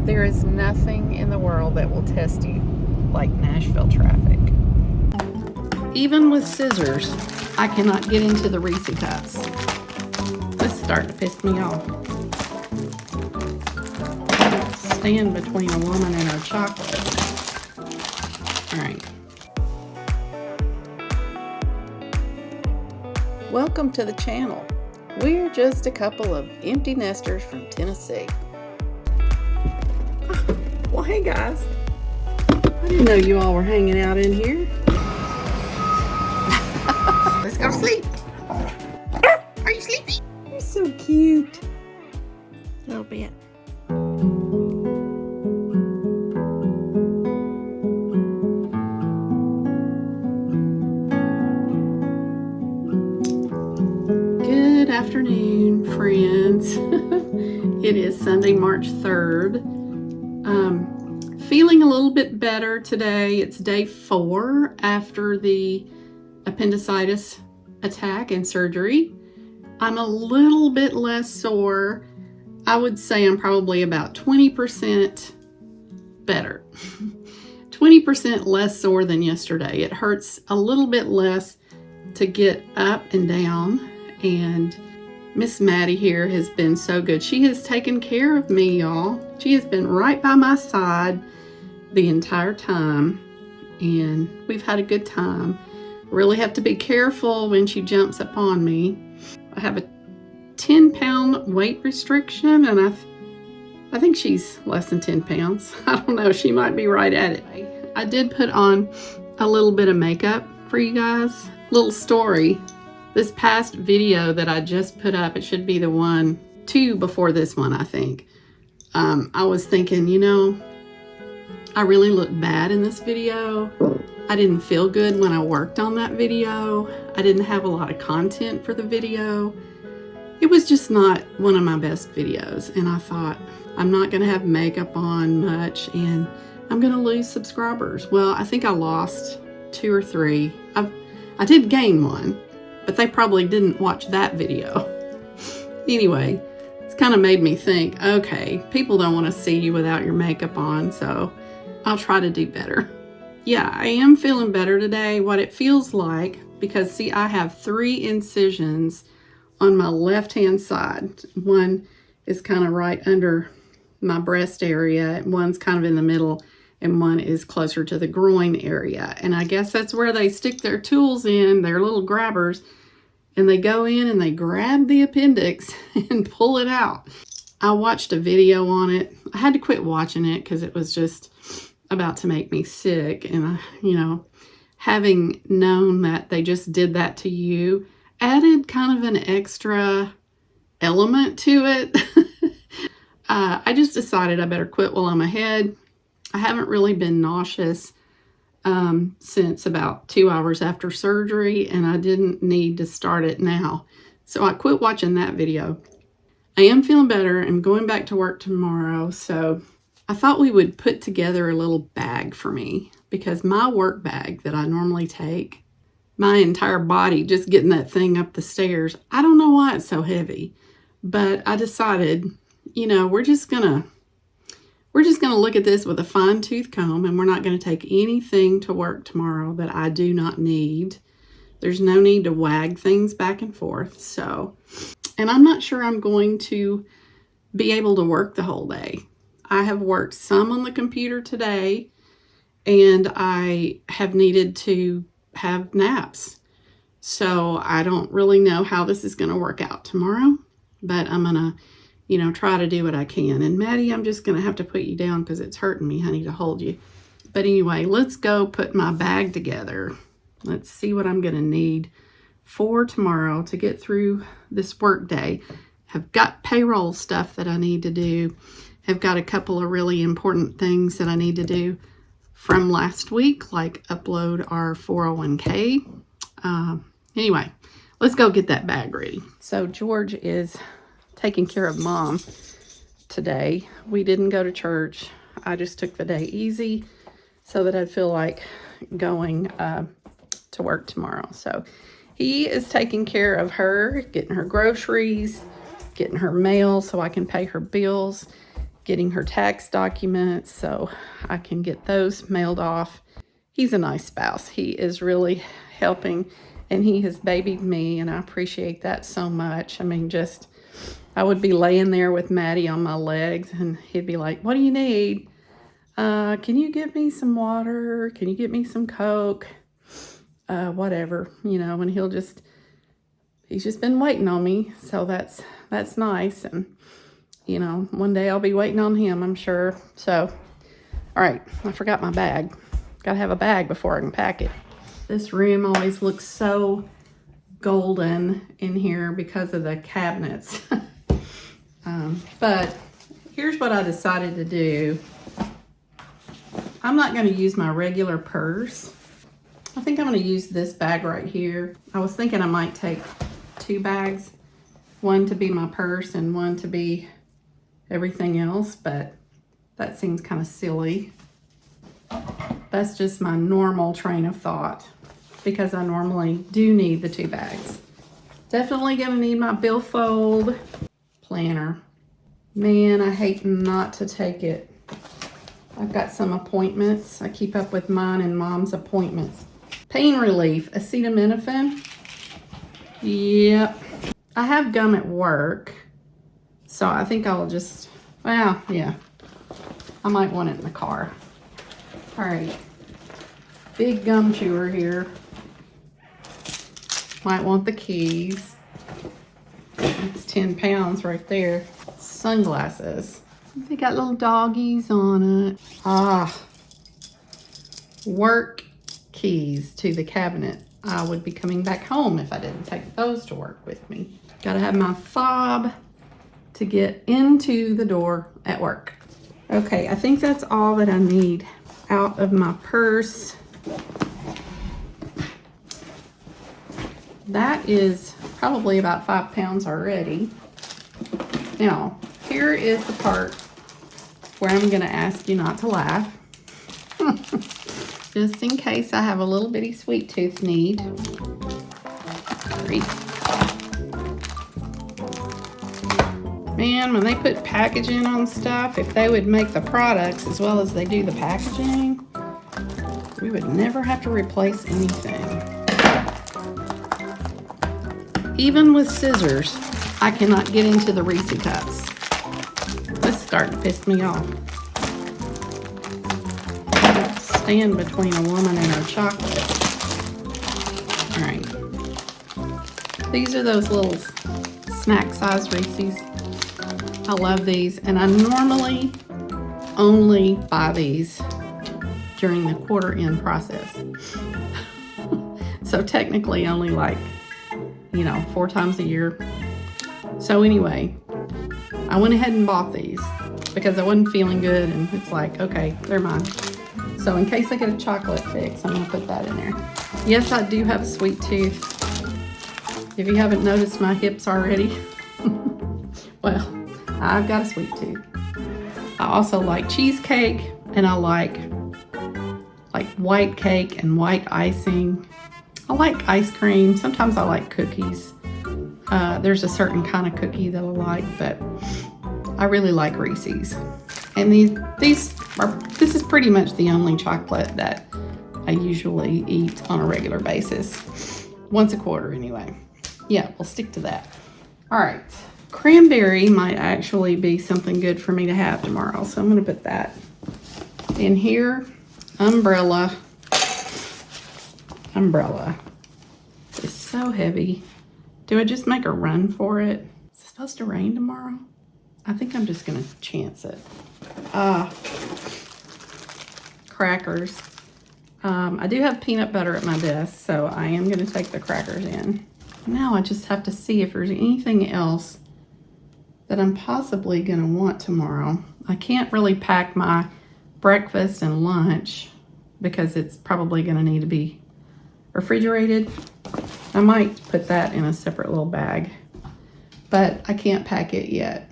There is nothing in the world that will test you like Nashville traffic. Even with scissors, I cannot get into the Reese cups. This is starting to piss me off. Stand between a woman and her chocolate. All right. Welcome to the channel. We're just a couple of empty nesters from Tennessee. Well, hey guys. I didn't know you all were hanging out in here. Let's go to sleep. Are you sleepy? You're so cute. A little bit. Good afternoon, friends. It is Sunday, March 3rd. Feeling a little bit better today. It's day 4 after the appendicitis attack and surgery. I'm a little bit less sore. I would say I'm probably about 20% better. 20% less sore than yesterday. It hurts a little bit less to get up and down, and Miss Maddie here has been so good. She has taken care of me, y'all. She has been right by my side the entire time, and we've had a good time. Really have to be careful when she jumps upon me. I have a 10-pound weight restriction, and I think she's less than 10 pounds. I don't know, she might be right at it. I did put on a little bit of makeup for you guys. Little story. This past video that I just put up, it should be the 2 before this one, I think. I was thinking, you know, I really look bad in this video. I didn't feel good when I worked on that video. I didn't have a lot of content for the video. It was just not one of my best videos. And I thought, I'm not gonna have makeup on much and I'm gonna lose subscribers. Well, I think I lost 2 or 3. I did gain 1, but they probably didn't watch that video. Anyway, it's kind of made me think, okay, people don't want to see you without your makeup on, so I'll try to do better. Yeah, I am feeling better today. What it feels like, because see, I have 3 incisions on my left-hand side. One is kind of right under my breast area, one's kind of in the middle, and one is closer to the groin area. And I guess that's where they stick their tools in, their little grabbers, and they go in and they grab the appendix and pull it out. I watched a video on it. I had to quit watching it because it was just about to make me sick. And, you know, having known that they just did that to you added kind of an extra element to it. I just decided I better quit while I'm ahead. I haven't really been nauseous since about 2 hours after surgery, and I didn't need to start it now. So I quit watching that video. I am feeling better. I'm going back to work tomorrow, so I thought we would put together a little bag for me, because my work bag that I normally take, my entire body just getting that thing up the stairs, I don't know why it's so heavy, but I decided, you know, we're just gonna look at this with a fine-tooth comb, and we're not going to take anything to work tomorrow that I do not need. There's no need to wag things back and forth. So, and I'm not sure I'm going to be able to work the whole day. I have worked some on the computer today, and I have needed to have naps. So I don't really know how this is going to work out tomorrow, but I'm going to, you know, try to do what I can. And Maddie, I'm just going to have to put you down because it's hurting me, honey, to hold you. But anyway, let's go put my bag together. Let's see what I'm going to need for tomorrow to get through this work day. Have got payroll stuff that I need to do. Have got a couple of really important things that I need to do from last week, like upload our 401k. Anyway, let's go get that bag ready. So George is taking care of Mom today. We didn't go to church. I just took the day easy so that I'd feel like going to work tomorrow. So he is taking care of her, getting her groceries, getting her mail so I can pay her bills, getting her tax documents so I can get those mailed off. He's a nice spouse. He is really helping, and he has babied me, and I appreciate that so much. I mean, just, I would be laying there with Maddie on my legs, and he'd be like, what do you need? Can you give me some water? Can you get me some Coke? Whatever, you know, and he's just been waiting on me. So that's nice. And, you know, one day I'll be waiting on him, I'm sure. So, all right, I forgot my bag. Got to have a bag before I can pack it. This room always looks so golden in here because of the cabinets. But here's what I decided to do. I'm not going to use my regular purse. I think I'm going to use this bag right here. I was thinking I might take 2 bags, one to be my purse and one to be everything else, but that seems kind of silly. That's just my normal train of thought because I normally do need the 2 bags. Definitely going to need my billfold planner. Man, I hate not to take it. I've got some appointments. I keep up with mine and Mom's appointments. Pain relief, acetaminophen. Yep. I have gum at work, so I think I'll just, well, yeah. I might want it in the car. All right. Big gum chewer here. Might want the keys. It's 10 pounds right there. Sunglasses. They got little doggies on it. Work keys to the cabinet. I would be coming back home if I didn't take those to work with me. Gotta have my fob to get into the door at work. Okay, I think that's all that I need out of my purse. That is probably about 5 pounds already. Now, here is the part where I'm gonna ask you not to laugh. Just in case I have a little bitty sweet tooth need. Sorry. Man, when they put packaging on stuff, if they would make the products as well as they do the packaging, we would never have to replace anything. Even with scissors, I cannot get into the Reese cups. This is starting to piss me off. Stand between a woman and her chocolate. All right. These are those little snack size Reese's. I love these, and I normally only buy these during the quarter end process. So technically only like, you know, 4 times a year. So anyway, I went ahead and bought these because I wasn't feeling good, and it's like, okay, they're mine. So in case I get a chocolate fix, I'm gonna put that in there. Yes, I do have a sweet tooth. If you haven't noticed my hips already, well, I've got a sweet tooth. I also like cheesecake, and I like white cake and white icing. I like ice cream. Sometimes I like cookies. There's a certain kind of cookie that I like, but I really like Reese's. And this is pretty much the only chocolate that I usually eat on a regular basis. Once a quarter anyway. Yeah, we'll stick to that. All right. Cranberry might actually be something good for me to have tomorrow, so I'm going to put that in here. Umbrella. It's so heavy. Do I just make a run for it? Is it supposed to rain tomorrow? I think I'm just going to chance it. Crackers. I do have peanut butter at my desk, so I am going to take the crackers in. Now I just have to see if there's anything else that I'm possibly going to want tomorrow. I can't really pack my breakfast and lunch because it's probably going to need to be refrigerated. I might put that in a separate little bag, but I can't pack it yet.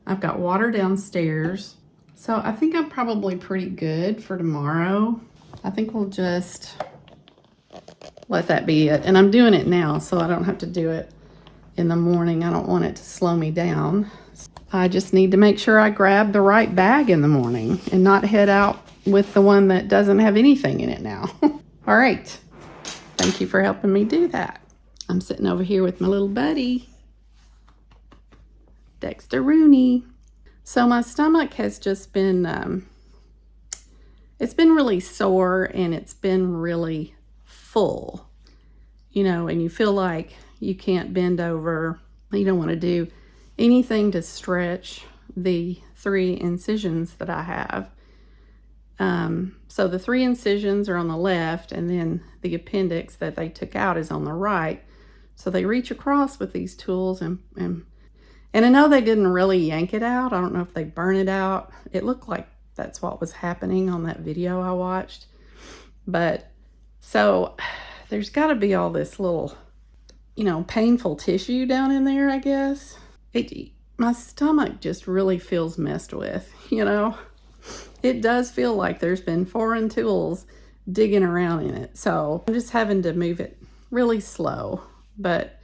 I've got water downstairs, so I think I'm probably pretty good for tomorrow. I think we'll just let that be it. And I'm doing it now, so I don't have to do it in the morning. I don't want it to slow me down. I just need to make sure I grab the right bag in the morning and not head out with the one that doesn't have anything in it now. All right. Thank you for helping me do that. I'm sitting over here with my little buddy, Dexter Rooney. So my stomach has just been, it's been really sore and it's been really full, you know, and you feel like you can't bend over. You don't want to do anything to stretch the 3 incisions that I have. So the 3 incisions are on the left, and then the appendix that they took out is on the right. So they reach across with these tools, and I know they didn't really yank it out. I don't know if they burn it out. It looked like that's what was happening on that video I watched. But so there's got to be all this little, you know, painful tissue down in there, I guess. My stomach just really feels messed with, you know. It does feel like there's been foreign tools digging around in it. So I'm just having to move it really slow, but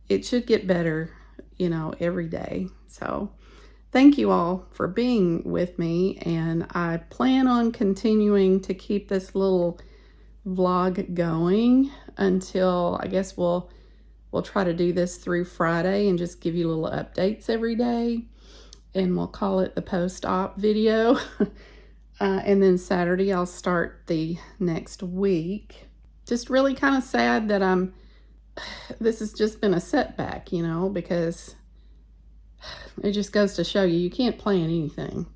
it should get better, you know, every day. So thank you all for being with me, and I plan on continuing to keep this little vlog going until, I guess we'll try to do this through Friday and just give you little updates every day, and we'll call it the post-op video. And then Saturday I'll start the next week. Just really kind of sad that this has just been a setback, you know, because it just goes to show you can't plan anything.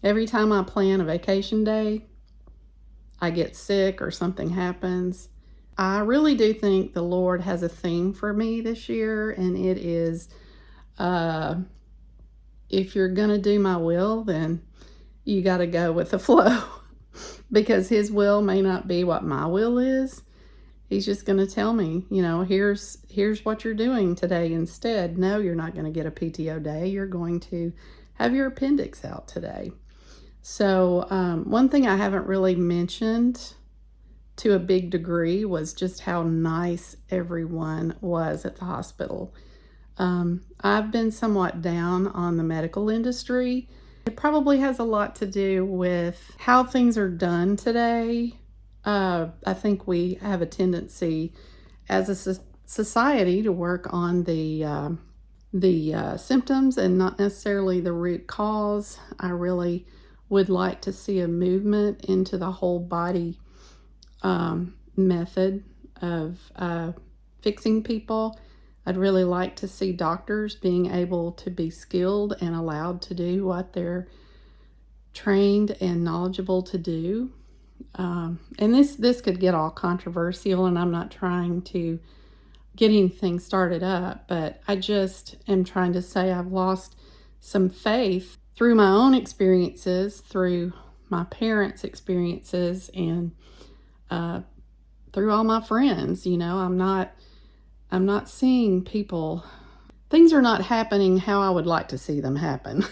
Every time I plan a vacation day, I get sick or something happens. I really do think the Lord has a theme for me this year, and it is, if you're gonna do my will, then you got to go with the flow, because his will may not be what my will is. He's just going to tell me, you know, here's what you're doing today instead. No, you're not going to get a PTO day. You're going to have your appendix out today. So one thing I haven't really mentioned to a big degree was just how nice everyone was at the hospital. I've been somewhat down on the medical industry. It probably has a lot to do with how things are done today. I think we have a tendency as a society to work on the symptoms and not necessarily the root cause. I really would like to see a movement into the whole body method of fixing people. I'd really like to see doctors being able to be skilled and allowed to do what they're trained and knowledgeable to do. And this could get all controversial, and I'm not trying to get anything started up, but I just am trying to say I've lost some faith through my own experiences, through my parents' experiences, and through all my friends. You know, I'm not seeing people, things are not happening how I would like to see them happen.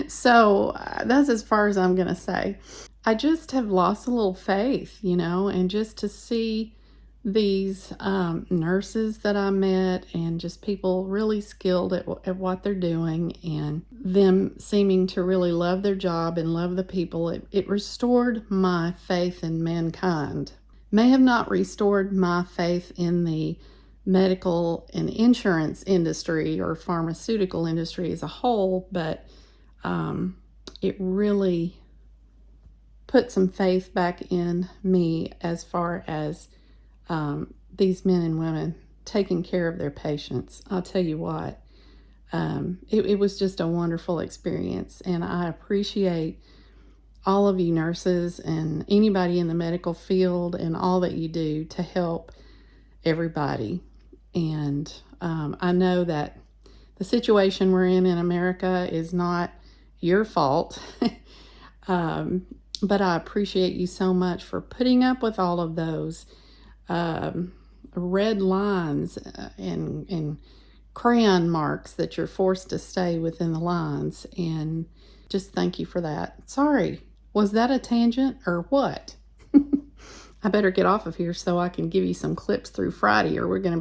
So that's as far as I'm going to say. I just have lost a little faith, you know, and just to see these nurses that I met and just people really skilled at what they're doing, and them seeming to really love their job and love the people, it restored my faith in mankind. May have not restored my faith in the medical and insurance industry or pharmaceutical industry as a whole, but it really put some faith back in me as far as these men and women taking care of their patients. I'll tell you what, it was just a wonderful experience, and I appreciate all of you nurses and anybody in the medical field and all that you do to help everybody. And I know that the situation we're in America is not your fault, but I appreciate you so much for putting up with all of those red lines and crayon marks that you're forced to stay within the lines, and just thank you for that. Sorry, was that a tangent or what? I better get off of here so I can give you some clips through Friday, or we're gonna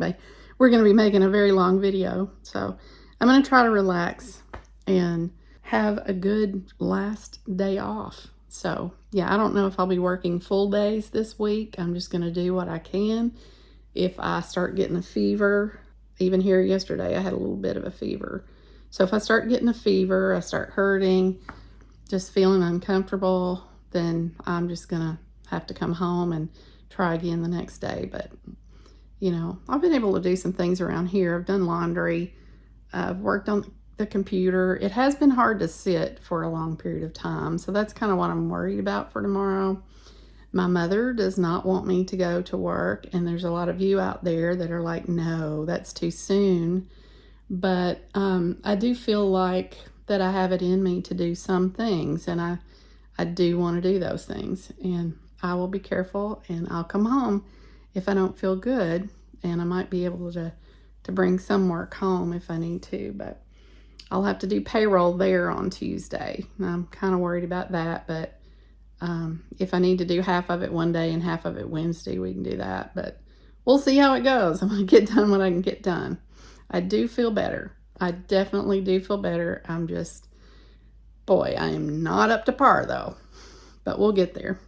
be making a very long video. So I'm going to try to relax and have a good last day off. So yeah, I don't know if I'll be working full days this week. I'm just going to do what I can. If I start getting a fever, even here yesterday, I had a little bit of a fever. So if I start getting a fever, I start hurting, just feeling uncomfortable, then I'm just going to have to come home and try again the next day. But, you know, I've been able to do some things around here. I've done laundry. I've worked on the computer. It has been hard to sit for a long period of time. So that's kind of what I'm worried about for tomorrow. My mother does not want me to go to work. And there's a lot of you out there that are like, no, that's too soon. But I do feel like that I have it in me to do some things. And I do want to do those things. And I will be careful, and I'll come home if I don't feel good. And I might be able to bring some work home if I need to. But I'll have to do payroll there on Tuesday. I'm kind of worried about that, but if I need to do half of it one day and half of it Wednesday, we can do that. But we'll see how it goes. I'm going to get done what I can get done. I do feel better. I definitely do feel better. I'm just, boy, I am not up to par though, but we'll get there.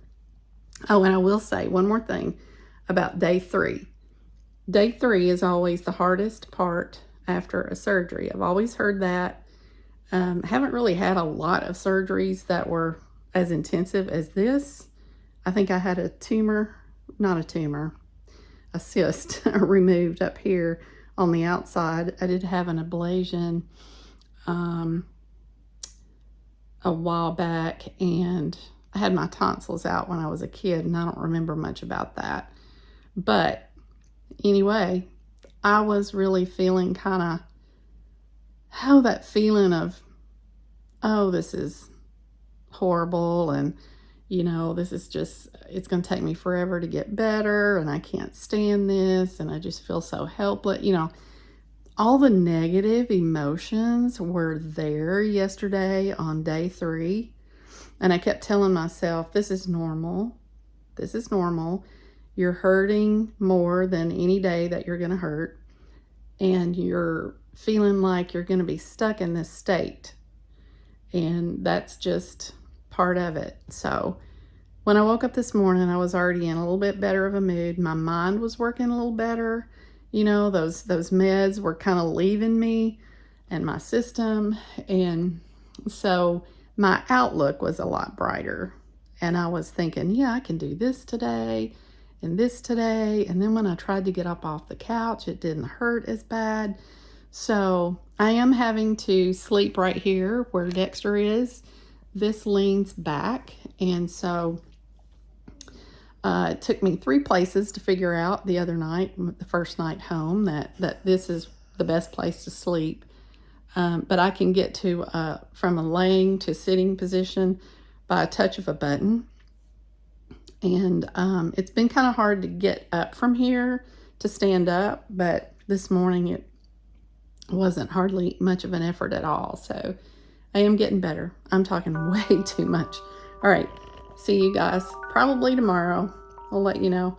Oh, and I will say one more thing about day 3. Day 3 is always the hardest part after a surgery. I've always heard that. Haven't really had a lot of surgeries that were as intensive as this. I think I had a cyst removed up here on the outside. I did have an ablation a while back, and I had my tonsils out when I was a kid, and I don't remember much about that. But anyway, I was really feeling kind of, that feeling of, this is horrible, and, you know, this is just, it's going to take me forever to get better, and I can't stand this, and I just feel so helpless. You know, all the negative emotions were there yesterday on day 3, and I kept telling myself, this is normal. This is normal. You're hurting more than any day that you're going to hurt, and you're feeling like you're going to be stuck in this state, and that's just part of it. So when I woke up this morning, I was already in a little bit better of a mood. My mind was working a little better. You know, those meds were kind of leaving me and my system, and so my outlook was a lot brighter. And I was thinking, yeah, I can do this today and this today. And then when I tried to get up off the couch, it didn't hurt as bad. So I am having to sleep right here where Dexter is. This leans back, and so it took me 3 places to figure out the other night, the first night home, that this is the best place to sleep. But I can get to from a laying to sitting position by a touch of a button. And it's been kind of hard to get up from here to stand up, but this morning it wasn't hardly much of an effort at all. So I am getting better. I'm talking way too much. All right. See you guys probably tomorrow. I'll let you know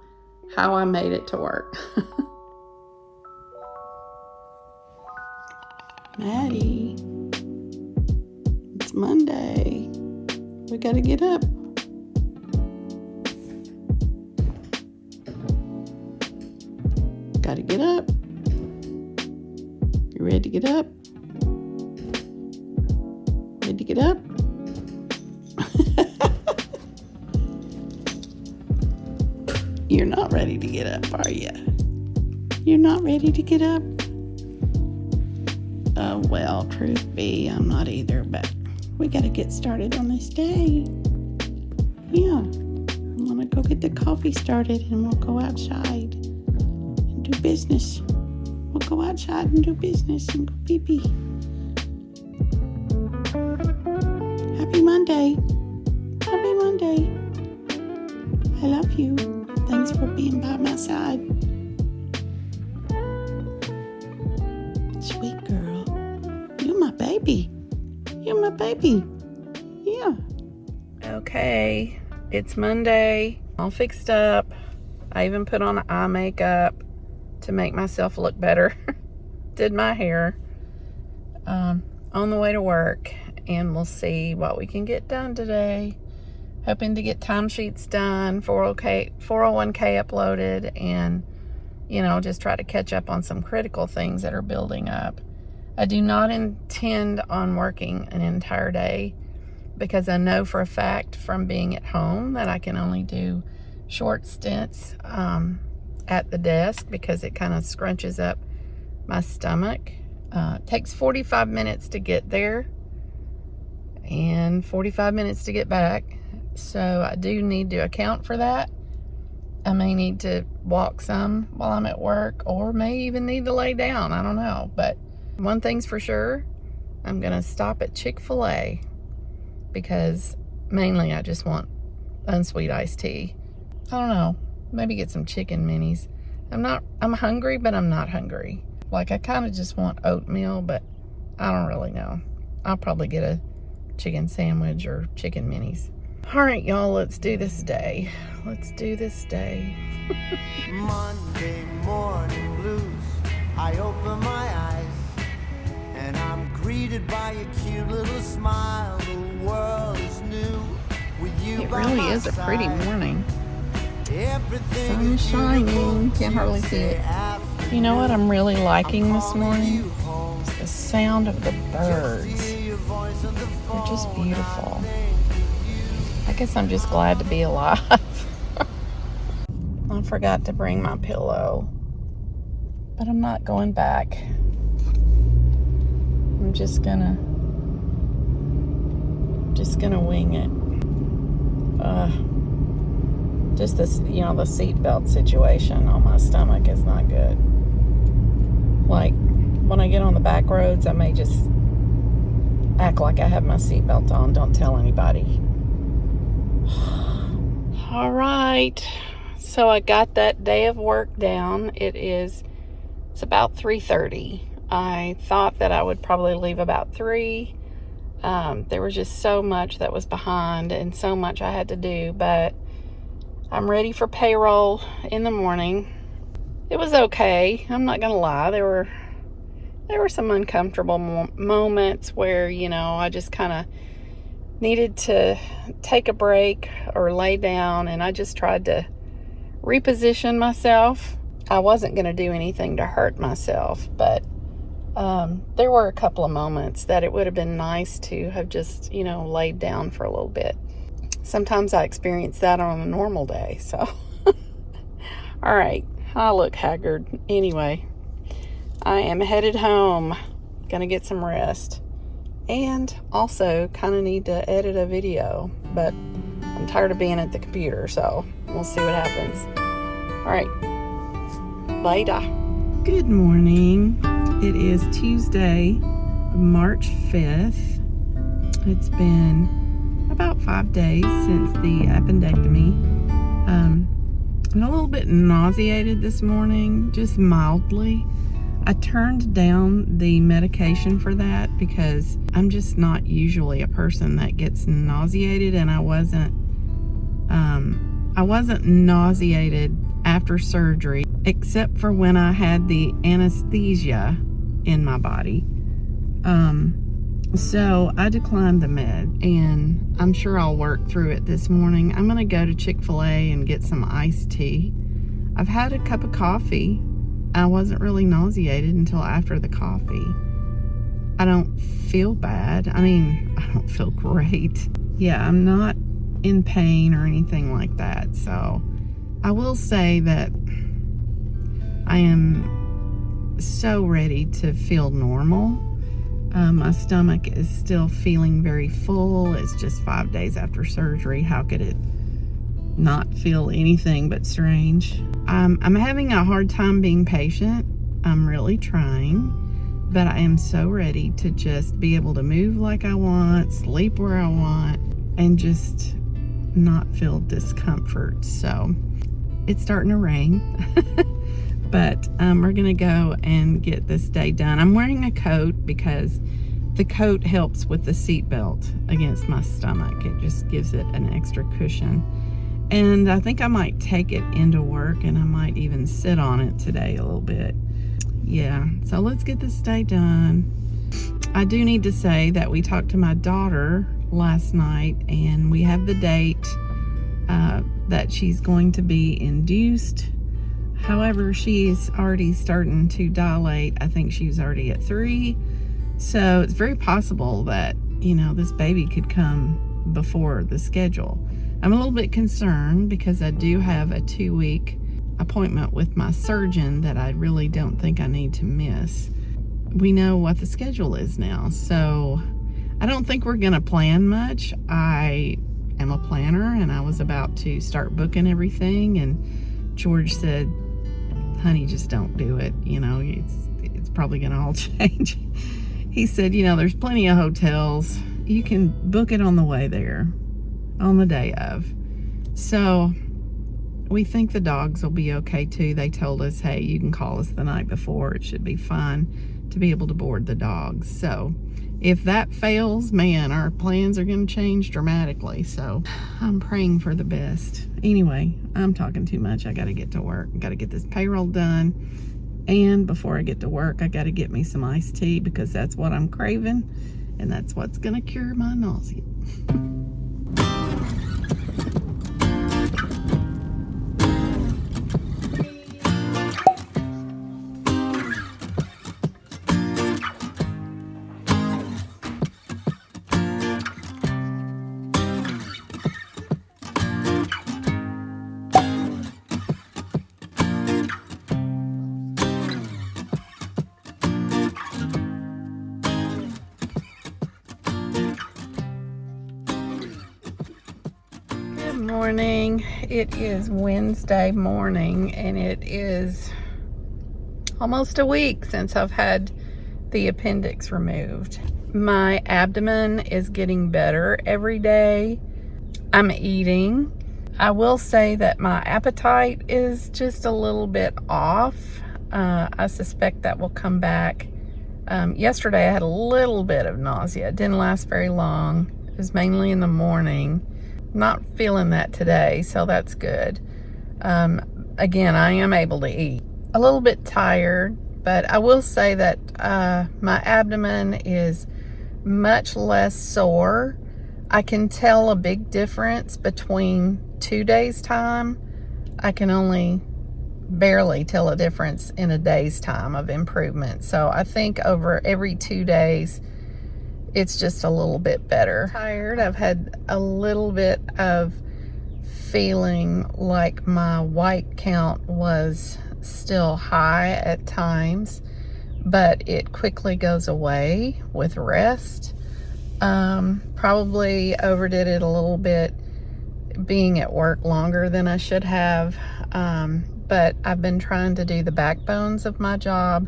how I made it to work. Maddie, it's Monday. We got to get up. Got to get up. You ready to get up? Ready to get up? You're not ready to get up, are you? You're not ready to get up? Oh, well, truth be, I'm not either, but we got to get started on this day. Yeah, I'm going to go get the coffee started, and we'll go outside and do business. We'll go outside and do business and go pee-pee. Happy Monday. Happy Monday. I love you. Thanks for being by my side. Sweet girl. You're my baby. You're my baby. Yeah. Okay. It's Monday. All fixed up. I even put on eye makeup to make myself look better. Did my hair. on the way to work, and we'll see what we can get done today. Hoping to get timesheets done, 401k uploaded, and, just try to catch up on some critical things that are building up. I do not intend on working an entire day because I know for a fact from being at home that I can only do short stints at the desk because it kind of scrunches up my stomach. It takes 45 minutes to get there and 45 minutes to get back. So I do need to account for that. I may need to walk some while I'm at work, or may even need to lay down. I don't know. But one thing's for sure, I'm going to stop at Chick-fil-A because mainly I just want unsweet iced tea. I don't know. Maybe get some chicken minis. I'm hungry, but I'm not hungry. Like, I kind of just want oatmeal, but I don't really know. I'll probably get a chicken sandwich or chicken minis. All right, y'all, let's do this day. Let's do this day. Monday morning blues. I open my eyes and I'm greeted by a cute little smile. The world is new with you. It really is a pretty morning. Everything Sun's shining. Can't hardly see it. You know what I'm really liking this morning? It's the sound of the birds. They're just beautiful. I guess I'm just glad to be alive. I forgot to bring my pillow, but I'm not going back. I'm just gonna wing it. Just this, the seatbelt situation on my stomach is not good. Like, when I get on the back roads, I may just act like I have my seatbelt on. Don't tell anybody. All right. So I got that day of work down. It's about 3:30. I thought that I would probably leave about 3. There was just so much that was behind and so much I had to do, but I'm ready for payroll in the morning. It was okay. I'm not gonna lie. There were some uncomfortable moments where, I just kind of needed to take a break or lay down, and I just tried to reposition myself. I wasn't going to do anything to hurt myself, but there were a couple of moments that it would have been nice to have just, laid down for a little bit. Sometimes I experience that on a normal day, so. All right, I look haggard. Anyway, I am headed home. Gonna get some rest. And also kind of need to edit a video, but I'm tired of being at the computer, so we'll see what happens. All right, later. Good morning. It is Tuesday, March 5th. It's been about 5 days since the appendectomy. I'm a little bit nauseated this morning, just mildly. I turned down the medication for that because I'm just not usually a person that gets nauseated, and I wasn't nauseated after surgery, except for when I had the anesthesia in my body. So I declined the med, and I'm sure I'll work through it this morning. I'm gonna go to Chick-fil-A and get some iced tea. I've had a cup of coffee. I wasn't really nauseated until after the coffee. I don't feel bad. I don't feel great. Yeah, I'm not in pain or anything like that. So I will say that I am so ready to feel normal. My stomach is still feeling very full. It's just 5 days after surgery. How could it not feel anything but strange? I'm having a hard time being patient. I'm really trying, but I am so ready to just be able to move like I want, sleep where I want, and just not feel discomfort. So it's starting to rain, but we're gonna go and get this day done. I'm wearing a coat because the coat helps with the seat belt against my stomach. It just gives it an extra cushion. And I think I might take it into work, and I might even sit on it today a little bit. Yeah, so let's get this day done. I do need to say that we talked to my daughter last night, and we have the date that she's going to be induced. However, she's already starting to dilate. I think she's already at 3. So it's very possible that, this baby could come before the schedule. I'm a little bit concerned because I do have a 2-week appointment with my surgeon that I really don't think I need to miss. We know what the schedule is now, so I don't think we're gonna plan much. I am a planner, and I was about to start booking everything, and George said, honey, just don't do it. It's probably gonna all change. He said, there's plenty of hotels. You can book it on the way there, on the day of. So we think the dogs will be okay too. They told us, hey, you can call us the night before. It should be fine to be able to board the dogs. So if that fails, man, our plans are going to change dramatically. So I'm praying for the best. Anyway, I'm talking too much. I got to get to work. I got to get this payroll done. And before I get to work, I got to get me some iced tea because that's what I'm craving. And that's what's going to cure my nausea. Morning. It is Wednesday morning, and it is almost a week since I've had the appendix removed. My abdomen is getting better every day. I'm eating. I will say that my appetite is just a little bit off. I suspect that will come back. Yesterday I had a little bit of nausea. It didn't last very long. It was mainly in the morning. Not feeling that today, so that's good. Again, I am able to eat. A little bit tired, but I will say that my abdomen is much less sore. I can tell a big difference between 2 days' time. I can only barely tell a difference in a day's time of improvement. So I think over every 2 days, it's just a little bit better. Tired. I've had a little bit of feeling like my white count was still high at times, but it quickly goes away with rest. Probably overdid it a little bit being at work longer than I should have, but I've been trying to do the backbones of my job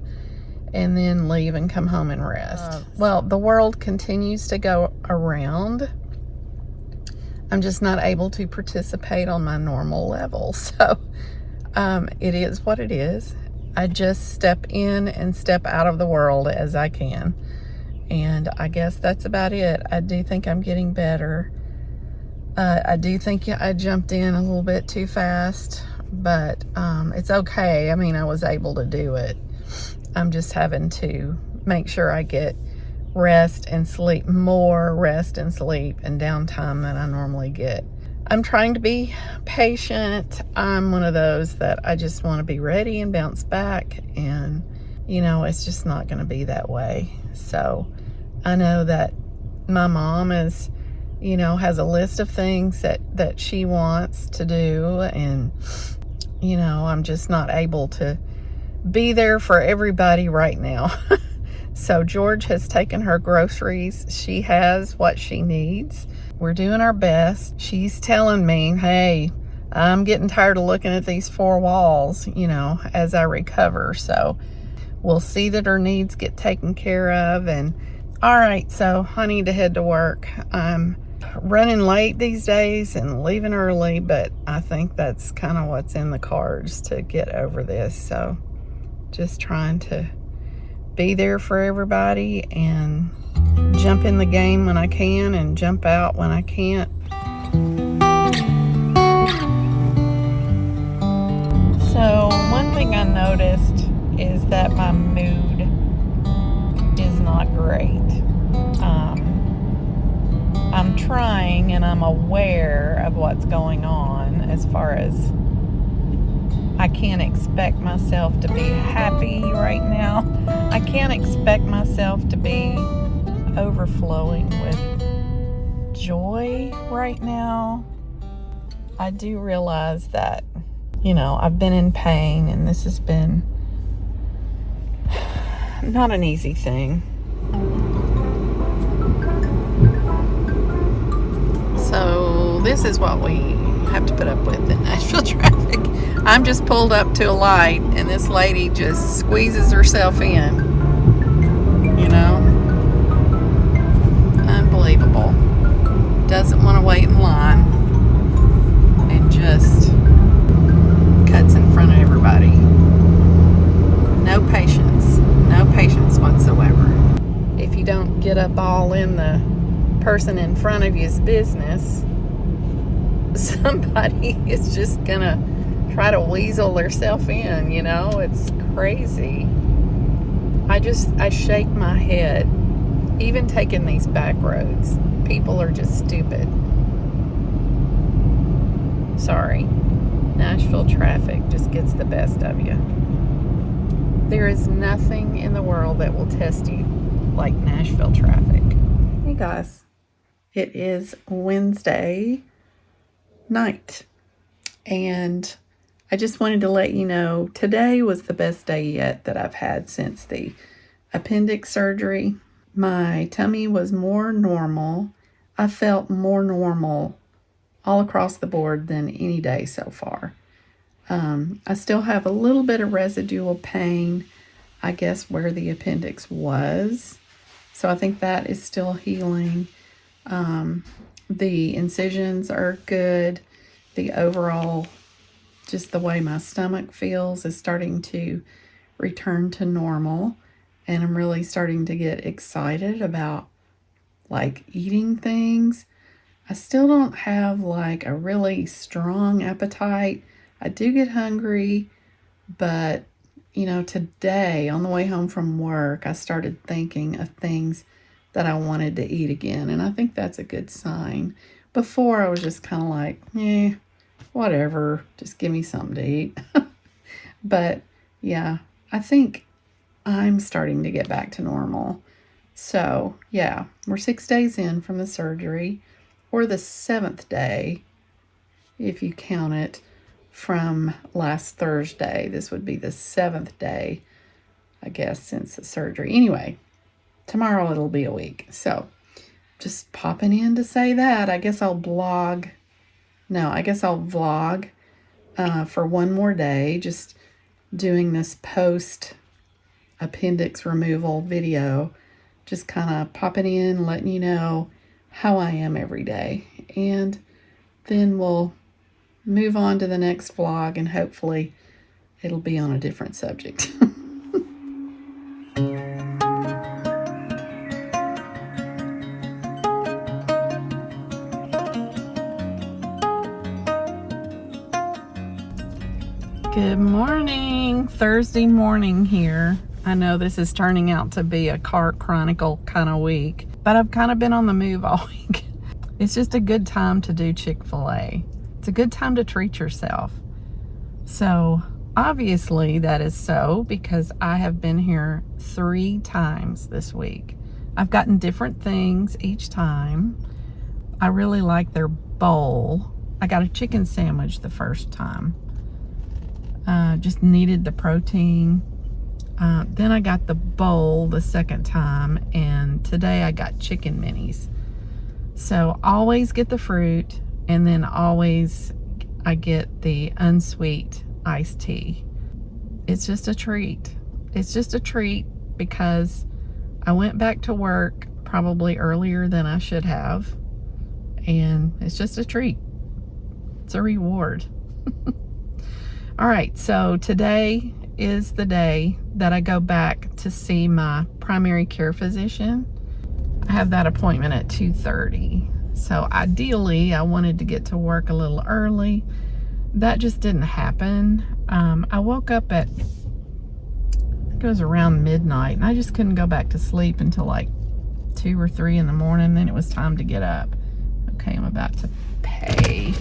and then leave and come home and rest. Well, the world continues to go around. I'm just not able to participate on my normal level. So it is what it is. I just step in and step out of the world as I can. And I guess that's about it. I do think I'm getting better. I do think I jumped in a little bit too fast, but it's okay. I mean, I was able to do it. I'm just having to make sure I get rest and sleep, more rest and sleep and downtime than I normally get. I'm trying to be patient. I'm one of those that I just want to be ready and bounce back, and it's just not going to be that way. So I know that my mom is, has a list of things that she wants to do, and I'm just not able to be there for everybody right now. So George has taken her groceries. She has what she needs. We're doing our best. She's telling me, hey, I'm getting tired of looking at these 4 walls, as I recover. So we'll see that her needs get taken care of. And all right, so I need to head to work. I'm running late these days and leaving early, but I think that's kind of what's in the cards to get over this. So just trying to be there for everybody and jump in the game when I can and jump out when I can't. So one thing I noticed is that my mood is not great. trying and I'm aware of what's going on as far as I can't expect myself to be happy right now. I can't expect myself to be overflowing with joy right now. I do realize that, I've been in pain and this has been not an easy thing. So this is what we have to put up with in Nashville traffic. I'm just pulled up to a light and this lady just squeezes herself in. Unbelievable. Doesn't want to wait in line and just cuts in front of everybody. No patience whatsoever. If you don't get up all in the person in front of you's business, somebody is just gonna try to weasel themselves in. It's crazy. I shake my head. Even taking these back roads, people are just stupid. Sorry. Nashville traffic just gets the best of you. There is nothing in the world that will test you like Nashville traffic. Hey guys, it is Wednesday night, and I just wanted to let you know today was the best day yet that I've had since the appendix surgery. My tummy was more normal. I felt more normal all across the board than any day so far. I still have a little bit of residual pain, I guess, where the appendix was. So I think that is still healing. The incisions are good. The overall, just the way my stomach feels is starting to return to normal. And I'm really starting to get excited about eating things. I still don't have a really strong appetite. I do get hungry, but today on the way home from work, I started thinking of things that I wanted to eat again. And I think that's a good sign. Before I was just kind of whatever, just give me something to eat. But yeah, I think I'm starting to get back to normal. So yeah, we're 6 days in from the surgery, or the 7th day, if you count it from last Thursday. This would be the 7th day, I guess, since the surgery. Anyway, tomorrow it'll be a week. So just popping in to say that. I guess I'll vlog for one more day, just doing this post appendix removal video, just kind of popping in, letting you know how I am every day. And then we'll move on to the next vlog, and hopefully it'll be on a different subject. Good morning. Thursday morning here. I know this is turning out to be a car chronicle kind of week, but I've kind of been on the move all week. It's just a good time to do Chick-fil-A. It's a good time to treat yourself. So obviously that is so because I have been here 3 times this week. I've gotten different things each time. I really like their bowl. I got a chicken sandwich the first time. Just needed the protein. Then I got the bowl the second time, and today I got chicken minis. So always get the fruit, and then always I get the unsweet iced tea. It's just a treat. It's just a treat because I went back to work probably earlier than I should have, and it's just a treat. It's a reward. All right, so today is the day that I go back to see my primary care physician. I have that appointment at 2:30. So ideally, I wanted to get to work a little early. That just didn't happen. I woke up at, I think it was around midnight, and I just couldn't go back to sleep until 2 or 3 in the morning. Then it was time to get up. about to pay.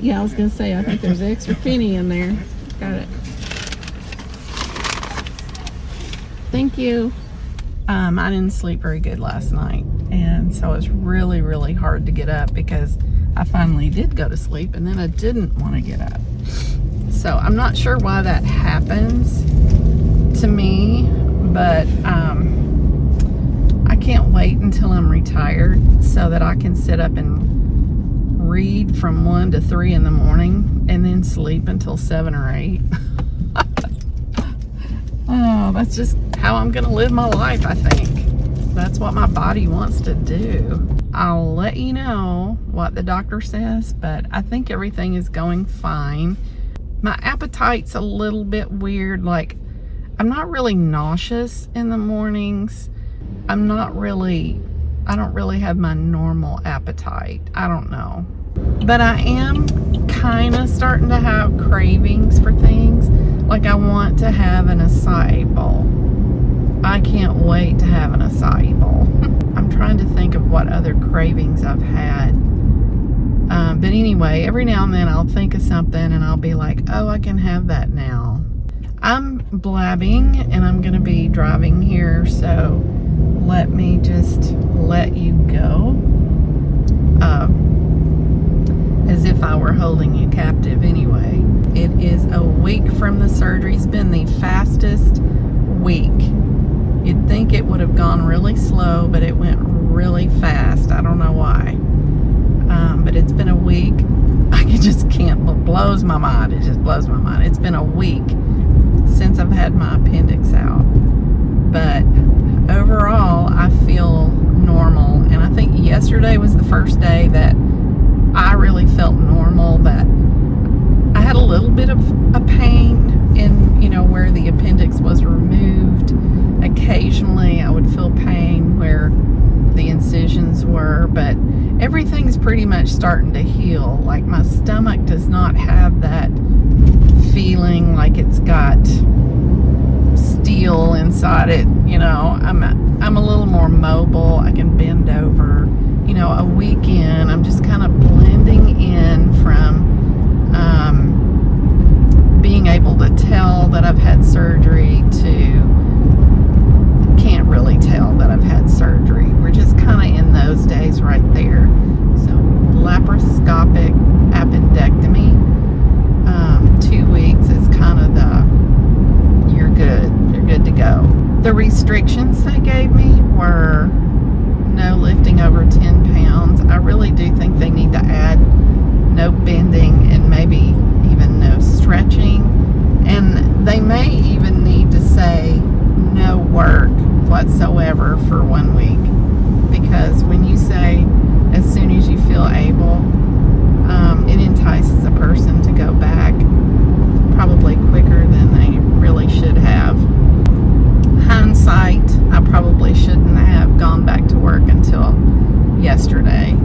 Yeah, I was gonna say, I think there's an extra penny in there. Got it. Thank you. I didn't sleep very good last night, and so it's really, really hard to get up because I finally did go to sleep and then I didn't want to get up. So I'm not sure why that happens to me, but I can't wait until I'm retired so that I can sit up and read from 1 to 3 in the morning and then sleep until 7 or 8. Oh, that's just how I'm gonna live my life, I think. That's what my body wants to do. I'll let you know what the doctor says, but I think everything is going fine. My appetite's a little bit weird. Like, I'm not really nauseous in the mornings. I don't really have my normal appetite. I don't know. But I am kind of starting to have cravings for things. Like, I want to have an acai bowl. I can't wait to have an acai bowl. I'm trying to think of what other cravings I've had. But anyway, every now and then I'll think of something and I'll be like, oh, I can have that now. I'm blabbing and I'm going to be driving here, so let me just let you go. As if I were holding you captive anyway. It is a week from the surgery. It's been the fastest week. You'd think it would have gone really slow, but it went really fast. I don't know why. But it's been a week. It blows my mind. It just blows my mind. It's been a week since I've had my appendix out. But overall, I feel normal. And I think yesterday was the first day that I really felt normal, that I had a little bit of a pain in, where the appendix was removed. Occasionally I would feel pain where the incisions were, but everything's pretty much starting to heal. Like, my stomach does not have that feeling like it's got steel inside it. I'm a little more mobile. I can bend over. A weekend, I'm just kind of blending in from being able to tell that I've had surgery to can't really tell that I've had surgery. We're just kind of in those days right there. So, laparoscopic appendectomy, 2 weeks is kind of you're good to go. The restrictions they gave me were no lifting over 10 pounds. I really do think they need to add no bending and maybe even no stretching. And they may even need to say no work whatsoever for 1 week. Because when you say as soon as you feel able, it entices a person to go back probably quicker than they really should have. Hindsight, I probably shouldn't have gone back to work until yesterday.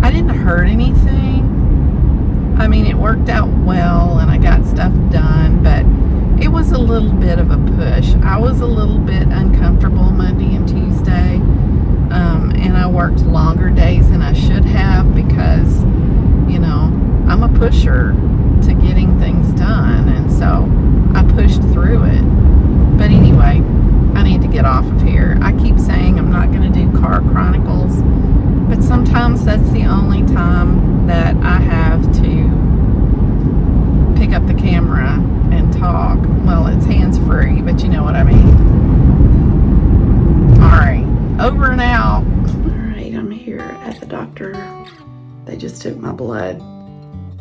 I didn't hurt anything. I mean, it worked out well and I got stuff done, but it was a little bit of a push. I was a little bit uncomfortable Monday and Tuesday, and I worked longer days than I should have because, I'm a pusher to getting things done, and so I pushed through it. But anyway, I need to get off of here. I keep saying I'm not going to do car chronicles, but sometimes that's the only time that I have to pick up the camera and talk. Well, it's hands-free, but you know what I mean. Alright, over and out. Alright, I'm here at the doctor. They just took my blood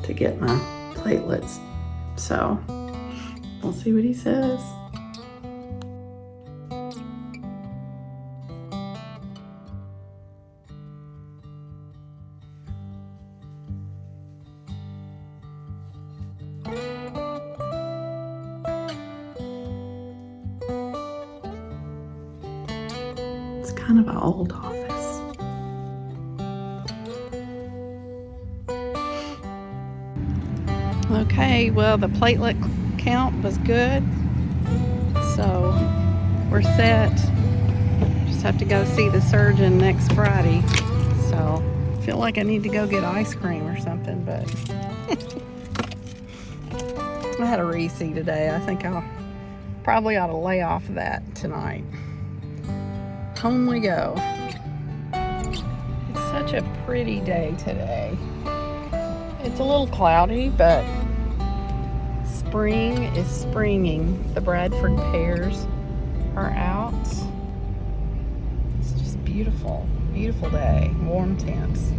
to get my platelets. So, we'll see what he says. It's kind of an old office. Okay, well, the platelet count was good, so we're set. Just have to go see the surgeon next Friday. So feel like I need to go get ice cream or something, but I had a Reese today. I think I'll probably ought to lay off of that tonight. Home we go. It's such a pretty day today. It's a little cloudy, but spring is springing. The Bradford pears are out. It's just beautiful, beautiful day. Warm temps.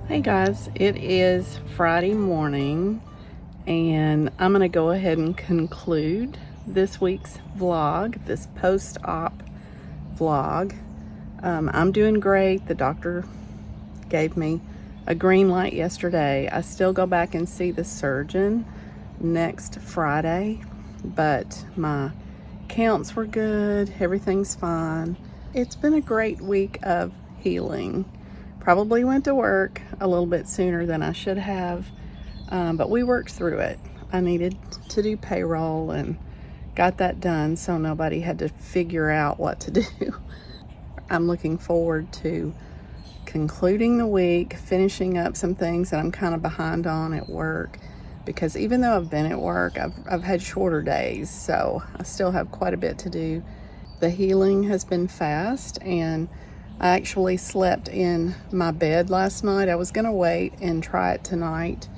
Hey guys, it is Friday morning and I'm going to go ahead and conclude this week's vlog, this post-op vlog. I'm doing great. The doctor gave me a green light yesterday. I still go back and see the surgeon next Friday, but my counts were good. Everything's fine. It's been a great week of healing. Probably went to work a little bit sooner than I should have, but we worked through it. I needed to do payroll and got that done so nobody had to figure out what to do. I'm looking forward to concluding the week, finishing up some things that I'm kind of behind on at work, because even though I've been at work, I've had shorter days, so I still have quite a bit to do. The healing has been fast, and I actually slept in my bed last night. I was going to wait and try it tonight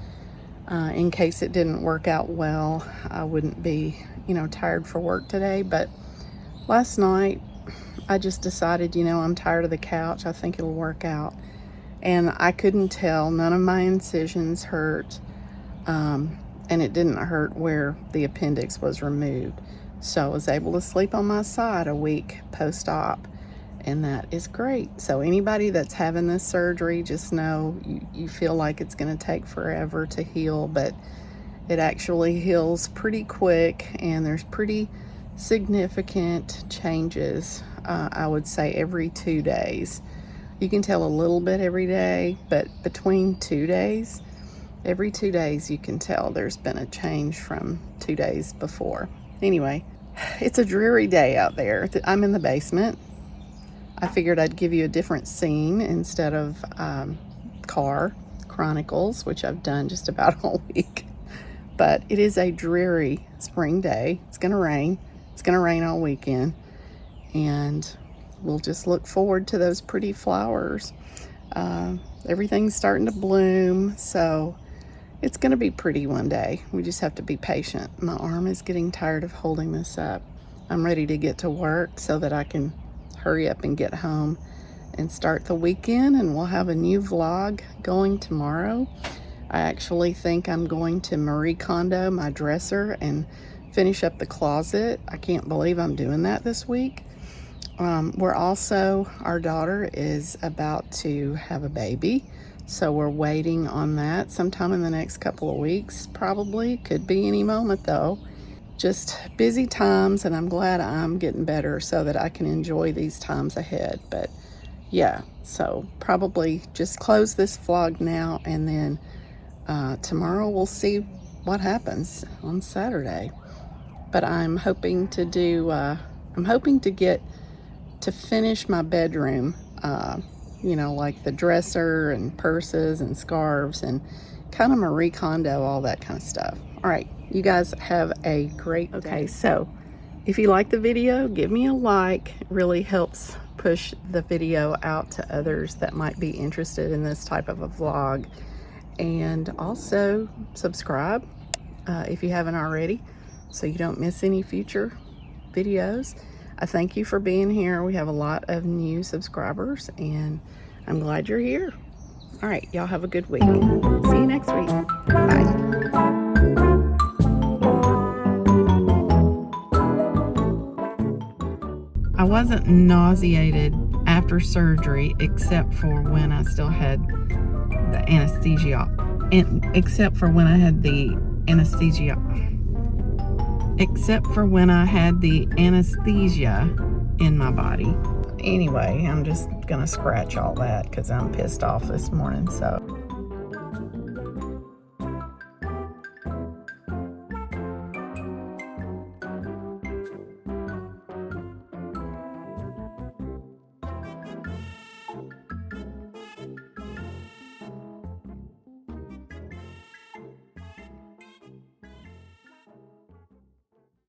in case it didn't work out well. I wouldn't be, tired for work today. But last night, I just decided, I'm tired of the couch. I think it'll work out. And I couldn't tell. None of my incisions hurt. And it didn't hurt where the appendix was removed. So I was able to sleep on my side a week post-op. And that is great. So anybody that's having this surgery, just know you feel like it's going to take forever to heal, but it actually heals pretty quick, and there's pretty significant changes, I would say every 2 days. You can tell a little bit every day, but between 2 days, every 2 days you can tell there's been a change from 2 days before. Anyway, it's a dreary day out there. I'm in the basement. I figured I'd give you a different scene instead of car chronicles, which I've done just about all week. But it is a dreary spring day. It's going to rain. It's going to rain all weekend. And we'll just look forward to those pretty flowers. Everything's starting to bloom, so it's going to be pretty one day. We just have to be patient. My arm is getting tired of holding this up. I'm ready to get to work so that I can hurry up and get home and start the weekend, and we'll have a new vlog going tomorrow. I actually think I'm going to Marie Kondo my dresser and finish up the closet. I can't believe I'm doing that this week. Our daughter is about to have a baby, so we're waiting on that sometime in the next couple of weeks, probably. Could be any moment though. Just busy times, and I'm glad I'm getting better so that I can enjoy these times ahead. But yeah, so probably just close this vlog now, and then tomorrow we'll see what happens on Saturday. But I'm hoping to get to finish my bedroom, like the dresser and purses and scarves and kind of Marie Kondo, all that kind of stuff. All right, you guys have a great day. Okay, so if you like the video, give me a like. It really helps push the video out to others that might be interested in this type of a vlog. And also subscribe if you haven't already, so you don't miss any future videos. I thank you for being here. We have a lot of new subscribers, and I'm glad you're here. All right, y'all have a good week. See you next week. Bye. I wasn't nauseated after surgery except for when I still had the anesthesia, except for when I had the anesthesia in my body. Anyway, I'm just gonna scratch all that because I'm pissed off this morning, so